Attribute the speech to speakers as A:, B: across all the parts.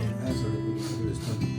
A: ਇਹ ਸਾਡੇ ਕੋਲ ਇਸ ਟਾਈਮ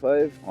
B: 5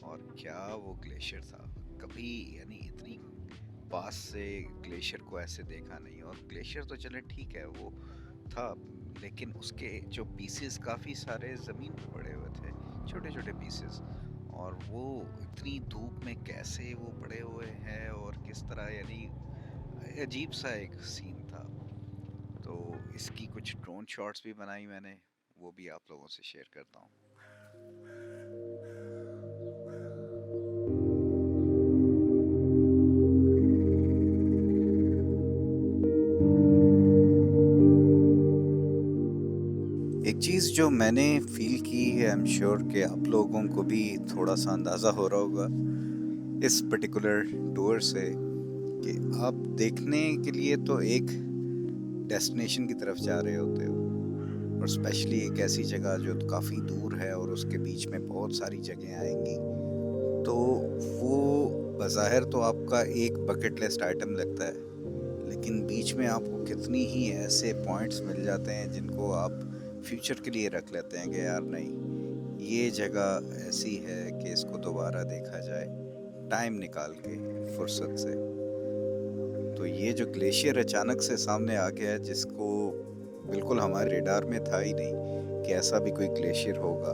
B: اور کیا وہ گلیشیئر تھا, کبھی یعنی اتنی پاس سے گلیشیئر کو ایسے دیکھا نہیں. اور گلیشیئر تو چلے ٹھیک ہے وہ تھا, لیکن اس کے جو پیسز کافی سارے زمین پہ پڑے ہوئے تھے, چھوٹے چھوٹے پیسز, اور وہ اتنی دھوپ میں کیسے وہ پڑے ہوئے ہیں اور کس طرح, یعنی عجیب سا ایک سین تھا. تو اس کی کچھ ڈرون شاٹس بھی بنائی میں نے, وہ بھی آپ لوگوں سے شیئر کرتا ہوں. ایک چیز جو میں نے فیل کی ہے, آئی ایم شیور کہ آپ لوگوں کو بھی تھوڑا سا اندازہ ہو رہا ہوگا اس پرٹیکولر ٹور سے, کہ آپ دیکھنے کے لیے تو ایک ڈیسٹینیشن کی طرف جا رہے ہوتے ہو, اور اسپیشلی ایک ایسی جگہ جو کافی دور ہے اور اس کے بیچ میں بہت ساری جگہیں آئیں گی, تو وہ بظاہر تو آپ کا ایک بکٹ لسٹ آئٹم لگتا ہے, لیکن بیچ میں آپ کو کتنی ہی ایسے پوائنٹس مل جاتے ہیں جن کو آپ فیوچر کے لیے رکھ لیتے ہیں کہ یار نہیں, یہ جگہ ایسی ہے کہ اس کو دوبارہ دیکھا جائے ٹائم نکال کے, فرصت سے. تو یہ جو گلیشیئر اچانک سے سامنے آ گیا ہے, جس کو بالکل ہمارے ریڈار میں تھا ہی نہیں کہ ایسا بھی کوئی گلیشیئر ہوگا,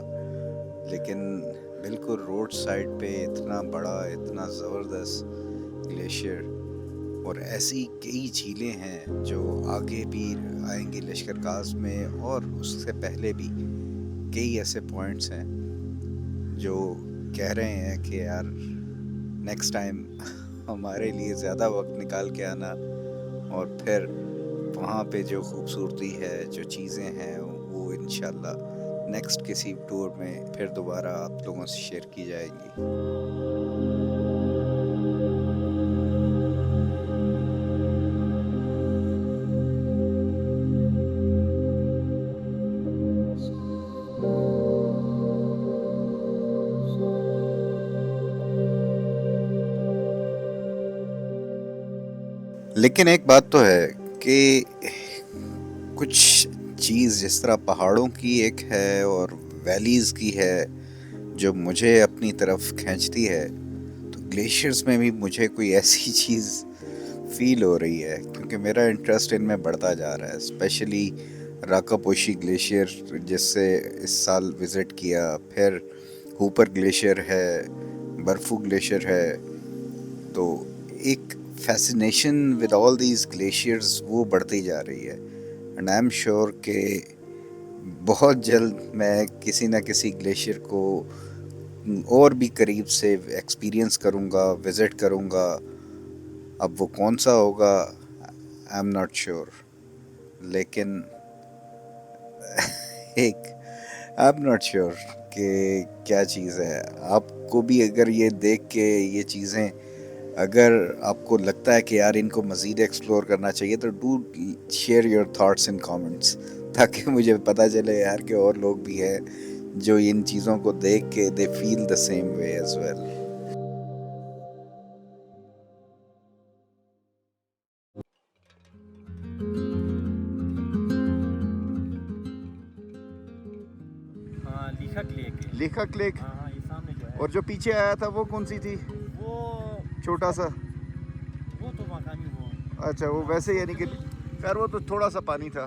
B: لیکن بالکل روڈ سائڈ پہ اتنا بڑا, اتنا زبردست گلیشیئر. اور ایسی کئی جھیلیں ہیں جو آگے بھی آئیں گی لشکر کاز میں, اور اس سے پہلے بھی کئی ایسے پوائنٹس ہیں جو کہہ رہے ہیں کہ یار نیکسٹ ٹائم ہمارے لیے زیادہ وقت نکال کے آنا, اور پھر وہاں پہ جو خوبصورتی ہے, جو چیزیں ہیں, وہ انشاءاللہ نیکسٹ کسی ٹور میں پھر دوبارہ آپ لوگوں سے شیئر کی جائیں گی. لیکن ایک بات تو ہے کہ کچھ چیز جس طرح پہاڑوں کی ایک ہے اور ویلیز کی ہے جو مجھے اپنی طرف کھینچتی ہے, تو گلیشیئرز میں بھی مجھے کوئی ایسی چیز فیل ہو رہی ہے, کیونکہ میرا انٹرسٹ ان میں بڑھتا جا رہا ہے. اسپیشلی راکا پوشی گلیشیئر جس سے اس سال وزٹ کیا, پھر ہوپر گلیشیئر ہے, برفو گلیشیئر ہے, تو ایک fascination with all these glaciers وہ بڑھتی جا رہی ہے. اینڈ آئی ایم شیور کہ بہت جلد میں کسی نہ کسی گلیشیئر کو اور بھی قریب سے ایکسپیرینس کروں گا, وزٹ کروں گا. اب وہ کون سا ہوگا آئی ایم ناٹ شیور, لیکن ایک آئی ایم ناٹ شیور کہ کیا چیز ہے. آپ کو بھی اگر یہ دیکھ کے یہ چیزیں اگر آپ کو لگتا ہے کہ یار ان کو مزید ایکسپلور کرنا چاہیے, تو do share your thoughts in comments, تاکہ مجھے پتہ چلے یار کہ اور لوگ بھی ہیں جو ان چیزوں کو دیکھ کے they feel the same way as well. لیکھک لیک, اور جو پیچھے آیا تھا وہ کون سی تھی؟
C: وہ
B: چھوٹا سا,
C: وہ تو مقامی وہ.
B: اچھا وہ ویسے یعنی کہ خیر وہ تو تھوڑا سا پانی تھا.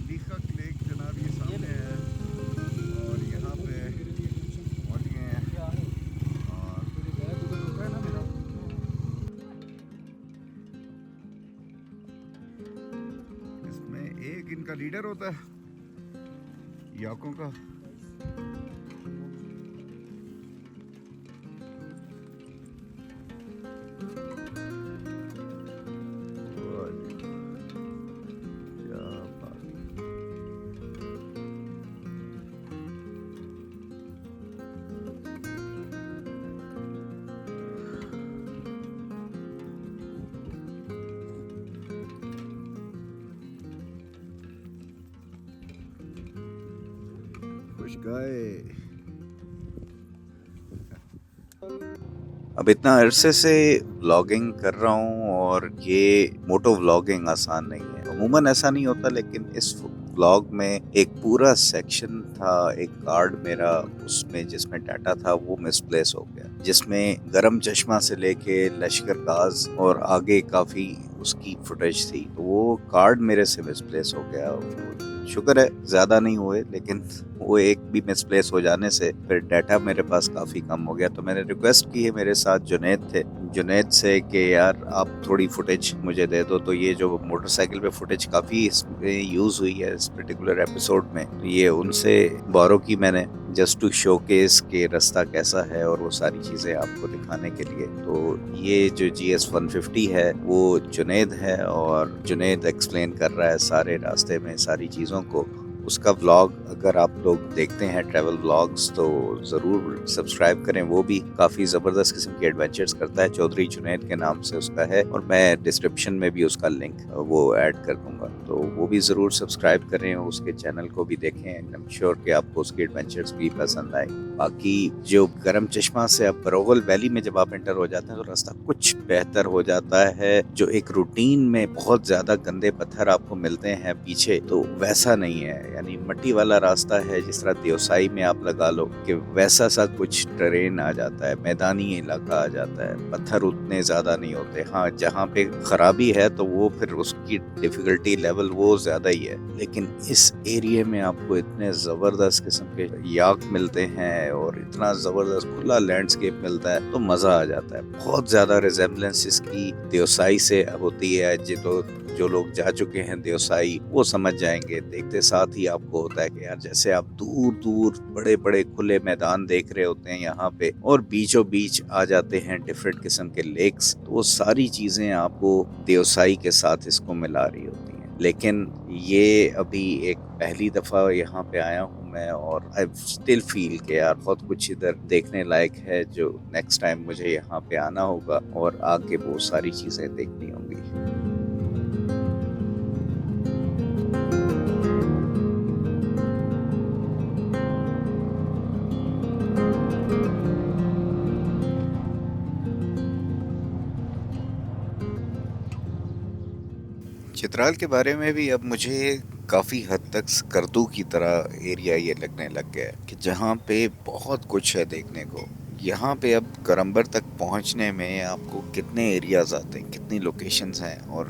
B: لیکھک لیک جناب یہ سامنے ہے, اور یہاں پہ پہنچ گئے ہیں, اور اس میں ایک ان کا لیڈر ہوتا ہے یاکوں کا. گائے. اب اتنا عرصے سے ولاگنگ کر رہا ہوں, اور یہ موٹو ولاگنگ آسان نہیں ہے. عموماً ایسا نہیں ہوتا, لیکن اس ولاگ میں ایک پورا سیکشن تھا ایک کارڈ میرا اس میں جس میں ڈاٹا تھا وہ مسپلیس ہو گیا، جس میں گرم چشمہ سے لے کے لشکر گاز اور آگے کافی اس کی فوٹیج تھی، تو وہ کارڈ میرے سے مسپلیس ہو گیا۔ شکر ہے زیادہ نہیں ہوئے، لیکن وہ ایک بھی مسپلیس ہو جانے سے پھر ڈیٹا میرے پاس کافی کم ہو گیا۔ تو میں نے ریکویسٹ کی ہے، میرے ساتھ جنید تھے، جنید سے کہ یار آپ تھوڑی فوٹیج مجھے دے دو۔ تو یہ جو موٹر سائیکل پہ فوٹیج کافی اس میں یوز ہوئی ہے اس پرٹیکولر ایپیسوڈ میں، یہ ان سے بورو کی میں نے، جسٹ ٹو شو کیس کہ راستہ کیسا ہے اور وہ ساری چیزیں آپ کو دکھانے کے لیے۔ تو یہ جو GS 150 ہے وہ جنید ہے، اور جنید ایکسپلین کر رہا ہے سارے راستے میں ساری چیزوں کو۔ اس کا ولاگ اگر آپ لوگ دیکھتے ہیں ٹریول ولاگز تو ضرور سبسکرائب کریں، وہ بھی کافی زبردست قسم کے ایڈونچرز کرتا ہے، چودھری جنید کے نام سے اس کا ہے، اور میں ڈسکرپشن میں بھی اس کا لنک وہ ایڈ کر دوں گا، تو وہ بھی ضرور سبسکرائب کریں، اس کے چینل کو بھی دیکھیں، I'm sure کہ آپ کو اس کے ایڈونچرز بھی پسند آئے۔ باقی جو گرم چشمہ سے اب بروغل ویلی میں جب آپ انٹر ہو جاتے ہیں تو راستہ کچھ بہتر ہو جاتا ہے، جو ایک روٹین میں بہت زیادہ گندے پتھر آپ کو ملتے ہیں پیچھے، تو ویسا نہیں ہے، یعنی مٹی والا راستہ ہے، جس طرح دیوسائی میں آپ لگا لو کہ ویسا سا کچھ ٹرین آ جاتا ہے، میدانی علاقہ آ جاتا ہے، پتھر اتنے زیادہ نہیں ہوتے۔ ہاں جہاں پہ خرابی ہے تو وہ پھر اس کی ڈیفیکلٹی لیول وہ زیادہ ہی ہے، لیکن اس ایریے میں آپ کو اتنے زبردست قسم کے یاک ملتے ہیں اور اتنا زبردست کھلا لینڈسکیپ ملتا ہے تو مزہ آ جاتا ہے۔ بہت زیادہ ریزیمبلنس اس کی دیوسائی سے ہوتی ہے، جو لوگ جا چکے ہیں دیوسائی وہ سمجھ جائیں گے، دیکھتے ساتھ ہی آپ کو ہوتا ہے کہ یار جیسے آپ دور دور بڑے بڑے کھلے میدان دیکھ رہے ہوتے ہیں یہاں پہ، اور بیچوں بیچ آ جاتے ہیں ڈیفرنٹ قسم کے لیکس، تو وہ ساری چیزیں آپ کو دیوسائی کے ساتھ اس کو ملا رہی ہوتی ہیں۔ لیکن یہ ابھی ایک پہلی دفعہ یہاں پہ آیا ہوں میں، اور I still feel کہ یار بہت کچھ ادھر دیکھنے لائق ہے، جو نیکسٹ ٹائم مجھے یہاں پہ آنا ہوگا اور آگے بہت ساری چیزیں دیکھنی ہوں گی۔ چترال کے بارے میں بھی اب مجھے کافی حد تک سکردو کی طرح ایریا یہ لگنے لگ گیا ہے کہ جہاں پہ بہت کچھ ہے دیکھنے کو۔ یہاں پہ اب کرمبر تک پہنچنے میں آپ کو کتنے ایریاز آتے ہیں، کتنی لوکیشنز ہیں، اور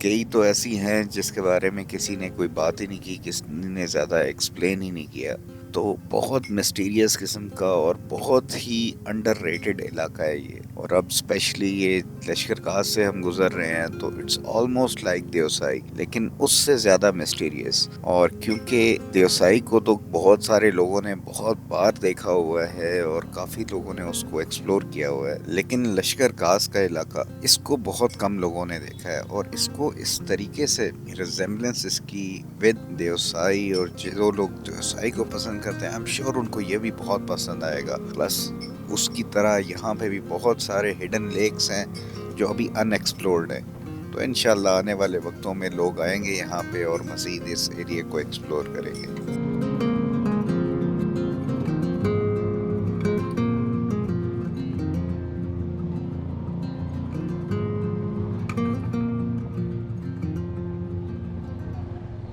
B: کئی تو ایسی ہیں جس کے بارے میں کسی نے کوئی بات ہی نہیں کی، کسی نے زیادہ ایکسپلین ہی نہیں کیا۔ تو بہت مسٹیریس قسم کا اور بہت ہی انڈر ریٹڈ علاقہ ہے یہ، اور اب اسپیشلی یہ لشکر گاہ سے ہم گزر رہے ہیں تو اٹس آلموسٹ لائک دیوسائی، لیکن اس سے زیادہ مسٹیریس۔ اور کیونکہ دیوسائی کو تو بہت سارے لوگوں نے بہت بار دیکھا ہوا ہے اور کافی لوگوں نے اس کو ایکسپلور کیا ہوا ہے، لیکن لشکر گاہ کا علاقہ اس کو بہت کم لوگوں نے دیکھا ہے، اور اس کو اس طریقے سے ریزیمبلنس اس کی ود دیوسائی، اور جو لوگ دیوسائی کو پسند کرتے ہیں I'm sure ان کو یہ بھی بہت پسند آئے گا۔ پلس اس کی طرح یہاں پہ بھی بہت سارے ہڈن لیکس ہیں جو ابھی ان ایکسپلورڈ ہیں، تو انشاءاللہ آنے والے وقتوں میں لوگ آئیں گے یہاں پہ اور مزید اس ایریے کو ایکسپلور کریں گے۔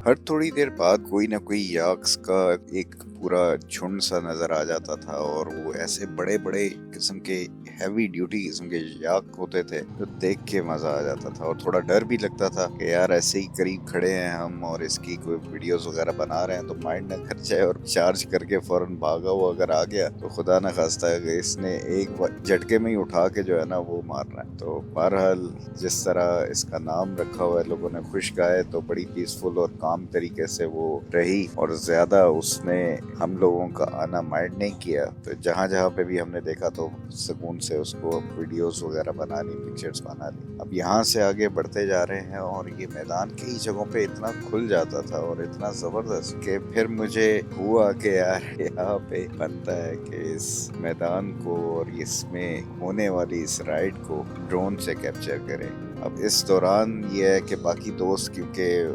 B: ہر تھوڑی دیر بعد کوئی نہ کوئی یاکس کا ایک پورا جھنڈ سا نظر آ جاتا تھا، اور وہ ایسے بڑے بڑے قسم کے ہیوی ڈیوٹی قسم کے یاک ہوتے تھے جو دیکھ کے مزہ آ جاتا تھا، اور تھوڑا ڈر بھی لگتا تھا کہ یار ایسے ہی قریب کھڑے ہیں ہم اور اس کی کوئی ویڈیوز وغیرہ بنا رہے ہیں تو مائنڈ نہ کر جائے اور چارج کر کے فوراً بھاگا ہوا اگر آ گیا تو خدا نہ خواستہ ہے کہ اس نے ایک جھٹکے میں ہی اٹھا کے جو ہے نا وہ مارنا ہے۔ تو بہرحال جس طرح اس کا نام رکھا ہوا ہے لوگوں نے خوش گائے، تو بڑی پیسفل اور کام طریقے سے وہ رہی، اور زیادہ اس نے ہم لوگوں کا آنا مائنڈ نہیں کیا۔ تو جہاں جہاں پہ بھی ہم نے دیکھا تو سکون سے اس کو ویڈیوز وغیرہ بنا لی، پکچرز بنا لی۔ اب یہاں سے آگے بڑھتے جا رہے ہیں، اور یہ میدان کئی جگہوں پہ اتنا کھل جاتا تھا اور اتنا زبردست کہ پھر مجھے ہوا کہ یار یہاں پہ بنتا ہے کہ اس میدان کو اور اس میں ہونے والی اس رائڈ کو ڈرون سے کیپچر کریں۔ اب اس دوران یہ ہے کہ باقی دوست کیونکہ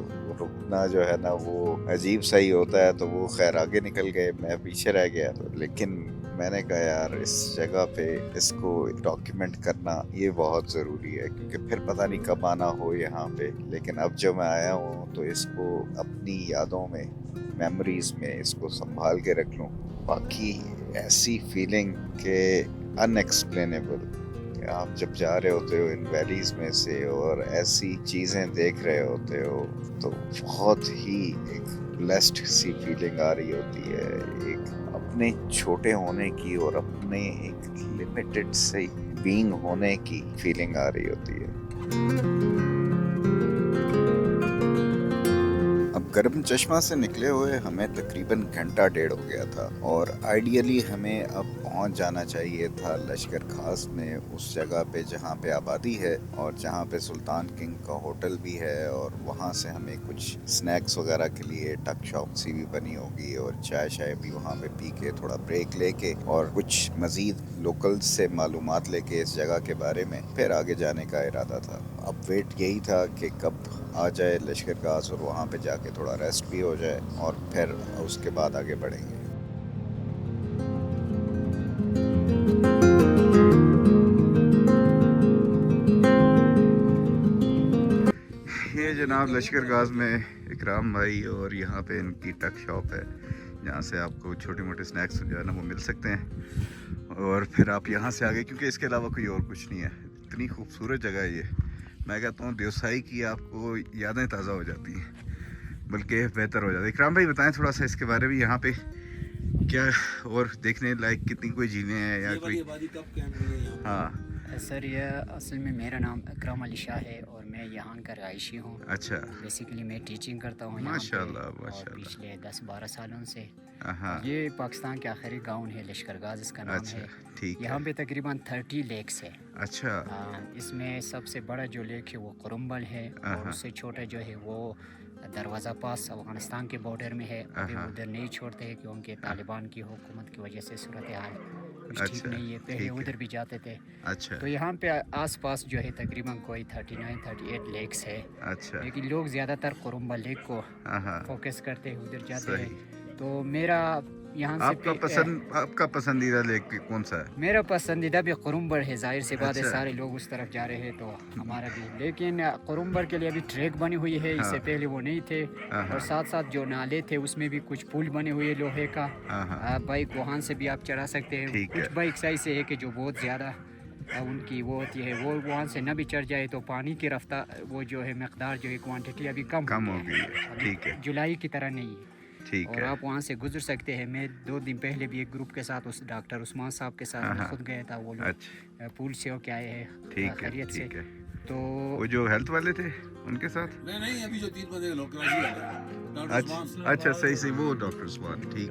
B: رکنا جو ہے نا وہ عجیب سا ہی ہوتا ہے، تو وہ خیر آگے نکل گئے، میں پیچھے رہ گیا، لیکن میں نے کہا یار اس جگہ پہ اس کو ڈاکیومنٹ کرنا یہ بہت ضروری ہے کیونکہ پھر پتہ نہیں کب آنا ہو یہاں پہ. لیکن اب جو میں آیا ہوں تو اس کو اپنی یادوں میں میموریز میں اس کو سنبھال کے رکھ لوں. باقی ایسی فیلنگ کہ ان ایکسپلینیبل. آپ جب جا رہے ہوتے ہو ان ویلیز میں سے اور ایسی چیزیں دیکھ رہے ہوتے ہو تو بہت ہی ایک بلیسڈ سی فیلنگ آ رہی ہوتی ہے. ایک اپنے چھوٹے ہونے کی اور اپنے ایک لمیٹڈ سے بینگ ہونے کی فیلنگ آ رہی ہوتی ہے. اب گرم چشمہ سے نکلے ہوئے ہمیں تقریباً گھنٹہ ڈیڑھ ہو گیا تھا اور آئیڈیلی ہمیں اب پہنچ جانا چاہیے تھا لشکر خاص میں, اس جگہ پہ جہاں پہ آبادی ہے اور جہاں پہ سلطان کنگ کا ہوٹل بھی ہے. اور وہاں سے ہمیں کچھ سنیکس وغیرہ کے لیے ٹک شاپ سی بھی بنی ہوگی اور چائے شائے بھی وہاں پہ پی کے تھوڑا بریک لے کے اور کچھ مزید لوکل سے معلومات لے کے اس جگہ کے بارے میں پھر آگے جانے کا ارادہ تھا. اب ویٹ یہی تھا کہ کب آ جائے لشکر گاز اور وہاں پہ جا کے تھوڑا ریسٹ بھی ہو جائے اور پھر اس کے بعد آگے بڑھیں گے. یہ جناب لشکر گاز میں اکرام بھائی اور یہاں پہ ان کی ٹک شاپ ہے جہاں سے آپ کو چھوٹے موٹے سنیکس جو ہے نا وہ مل سکتے ہیں. اور پھر آپ یہاں سے آگے کیونکہ اس کے علاوہ کوئی اور کچھ نہیں ہے. اتنی خوبصورت جگہ ہے یہ, میں کہتا ہوں دیوسائی کی آپ کو یادیں تازہ ہو جاتی ہیں, بلکہ بہتر ہو جاتی ہے. اکرام بھائی بتائیں تھوڑا سا اس کے بارے میں, یہاں پہ کیا اور دیکھنے لائق کتنی کوئی جھیلیں ہیں یا کوئی. ہاں
D: سر یہ اصل میں میرا نام اکرم علی شاہ ہے اور میں یہاں کا رہائشی ہوں.
B: اچھا
D: بیسیکلی میں ٹیچنگ کرتا ہوں
B: ماشاء اللہ
D: اور
B: ماشاء اللہ.
D: پچھلے 10-12 سالوں سے.
B: ہاں
D: یہ پاکستان کے آخری گاؤں ہے لشکر گاز اس کا نام
B: اچھا
D: ہے.
B: ٹھیک ہے.
D: یہاں پہ تقریباً 30 لیکس ہے.
B: اچھا
D: اس میں سب سے بڑا جو لیک ہے وہ قرمبل ہے اور اس سے چھوٹا جو ہے وہ دروازہ پاس افغانستان کے بارڈر میں ہے. ابھی ادھر نہیں چھوڑتے ہیں کیونکہ طالبان کی حکومت کی وجہ سے صورتحال کچھ ٹھیک نہیں ہے. پہلے ادھر بھی جاتے تھے.
B: اچھا
D: تو یہاں پہ آس پاس جو ہے تقریباً کوئی 39-38 لیکس ہے.
B: اچھا
D: لیکن لوگ زیادہ تر قرمبل لیک کو
B: ہاں
D: فوکس کرتے ہیں, ادھر جاتے
B: صحیح.
D: ہیں. تو میرا یہاں سے
B: آپ کا پسندیدہ لیک کون سا ہے؟
D: میرا پسندیدہ بھی قرمبر ہے. ظاہر سی بات ہے
B: اچھا.
D: سارے لوگ اس طرف جا رہے ہیں تو ہمارا بھی. لیکن قرمبر کے لیے ابھی ٹریک بنی ہوئی ہے, اس سے پہلے وہ نہیں تھے. اور ساتھ ساتھ جو نالے تھے اس میں بھی کچھ پل بنے ہوئے لوہے کا. بائک وہاں سے بھی آپ چڑھا سکتے ہیں. کچھ بائکس ایسے ہے کہ جو بہت زیادہ ان کی وہ ہوتی ہے, وہ وہاں سے نہ بھی چڑھ جائے تو پانی کی رفتار وہ جو ہے مقدار جو ہے کوانٹٹی ابھی کم ہو گئی ہے.
B: ٹھیک ہے
D: جولائی کی طرح نہیں ہے.
B: ٹھیک
D: اور
B: ہے.
D: آپ وہاں سے گزر سکتے ہیں. میں 2 دن پہلے بھی ایک گروپ کے ساتھ اس ڈاکٹر عثمان صاحب کے ساتھ میں خود گیا تھا. وہ لوگ پول سے ہو کے آئے ہیں خیریت سے. تو
B: وہ جو ہیلتھ والے تھے ان کے ساتھ
A: نہیں ابھی جو 3 بندے لوگ
B: اچھا صحیح وہ ڈاکٹر عثمان. ٹھیک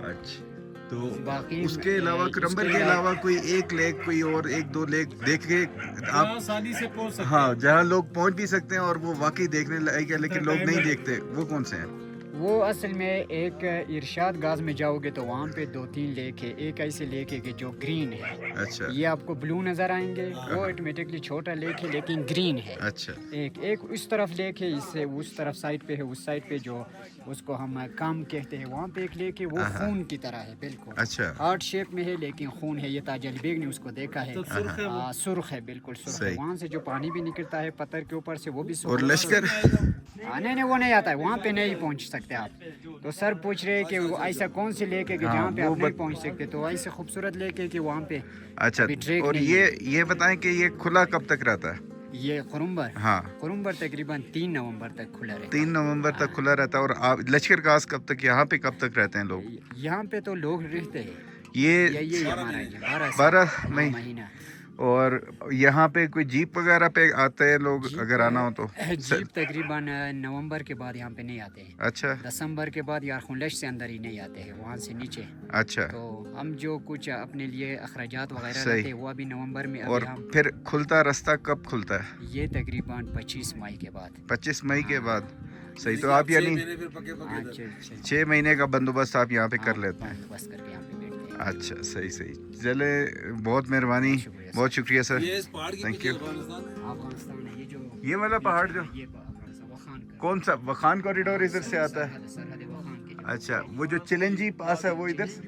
B: اچھا. تو
D: باقی
B: اس کے علاوہ کرمبر کے علاوہ کوئی ایک لیک کوئی اور 1-2 لیک دیکھ کے آپ
E: آسانی سے پہنچ سکتے
B: ہاں جہاں لوگ پہنچ بھی سکتے ہیں اور وہ واقعی دیکھنے لائق ہے لیکن لوگ نہیں دیکھتے, وہ کون سے ہیں؟
D: وہ اصل میں ایک ارشاد گاز میں جاؤ گے تو وہاں پہ 2-3 لیک ہے. ایک ایسے لیک ہے کہ جو گرین ہے.
B: اچھا
D: یہ آپ کو بلو نظر آئیں گے. وہ آٹومیٹکلی چھوٹا لیک ہے لیکن گرین ہے.
B: اچھا
D: ایک اس طرف لیک ہے, اس سے اس طرف سائڈ پہ ہے. اس سائڈ پہ جو اس کو ہم کام کہتے ہیں وہاں پہ ایک لیک ہے, وہ خون کی طرح ہے بالکل.
B: اچھا
D: ہارٹ شیپ میں ہے لیکن خون ہے. یہ تاج علی بیگ نے اس کو دیکھا ہے. سرخ ہے بالکل سرخ ہے. وہاں سے جو پانی بھی نکلتا ہے پتھر کے اوپر سے وہ بھی سرخ.
B: اور لشکر
D: نہیں وہ نہیں آتا ہے, وہاں پہ نہیں پہنچ سکتے آپ. تو سر پوچھ رہے ہیں کہ وہ ایسا کون سی لیک ہے کہ جہاں پہ آپ نہیں پہنچ سکتے. تو ایسے خوبصورت لیک ہے کہ وہاں پہ
B: اچھا. اور یہ بتائیں کہ یہ کھلا کب تک رہتا ہے؟
D: یہ قرمبر
B: ہاں
D: قرمبر تقریباً 3 نومبر تک کھلا رہتا ہے.
B: 3 نومبر تک کھلا رہتا ہے. اور لشکر گاز کب تک, یہاں پہ کب تک رہتے ہیں لوگ؟
D: یہاں پہ تو لوگ رہتے ہیں
B: یہ
D: ہمارا
B: 12
D: مہینہ.
B: اور یہاں پہ کوئی جیپ وغیرہ پہ آتے ہیں لوگ اگر آنا ہو تو؟
D: جیپ تقریباً نومبر کے بعد یہاں پہ نہیں آتے ہیں.
B: اچھا
D: دسمبر کے بعد یارخنلش سے اندر ہی نہیں آتے ہیں, وہاں سے نیچے.
B: اچھا.
D: تو ہم جو کچھ اپنے لیے اخراجات وغیرہ رہتے ہیں وہ ابھی نومبر میں.
B: اور پھر کھلتا راستہ کب کھلتا ہے؟
D: یہ تقریباً 25 مئی کے بعد.
B: 25 مئی کے بعد. صحیح. تو آپ یعنی 6 مہینے کا بندوبست آپ یہاں پہ کر لیتے ہیں.
D: بندوبست کر کے یہاں پہ بیٹھتے ہیں.
B: اچھا صحیح. چلے بہت مہربانی, بہت شکریہ سر, تھینک یو.
D: افغانستان ہے
B: یہ والا پہاڑ جو کون سا وخان کوریڈور ادھر سے آتا ہے؟
D: سرحد وخان کے.
B: اچھا. وہ جو چلنجی پاس ہے وہ ادھر سے؟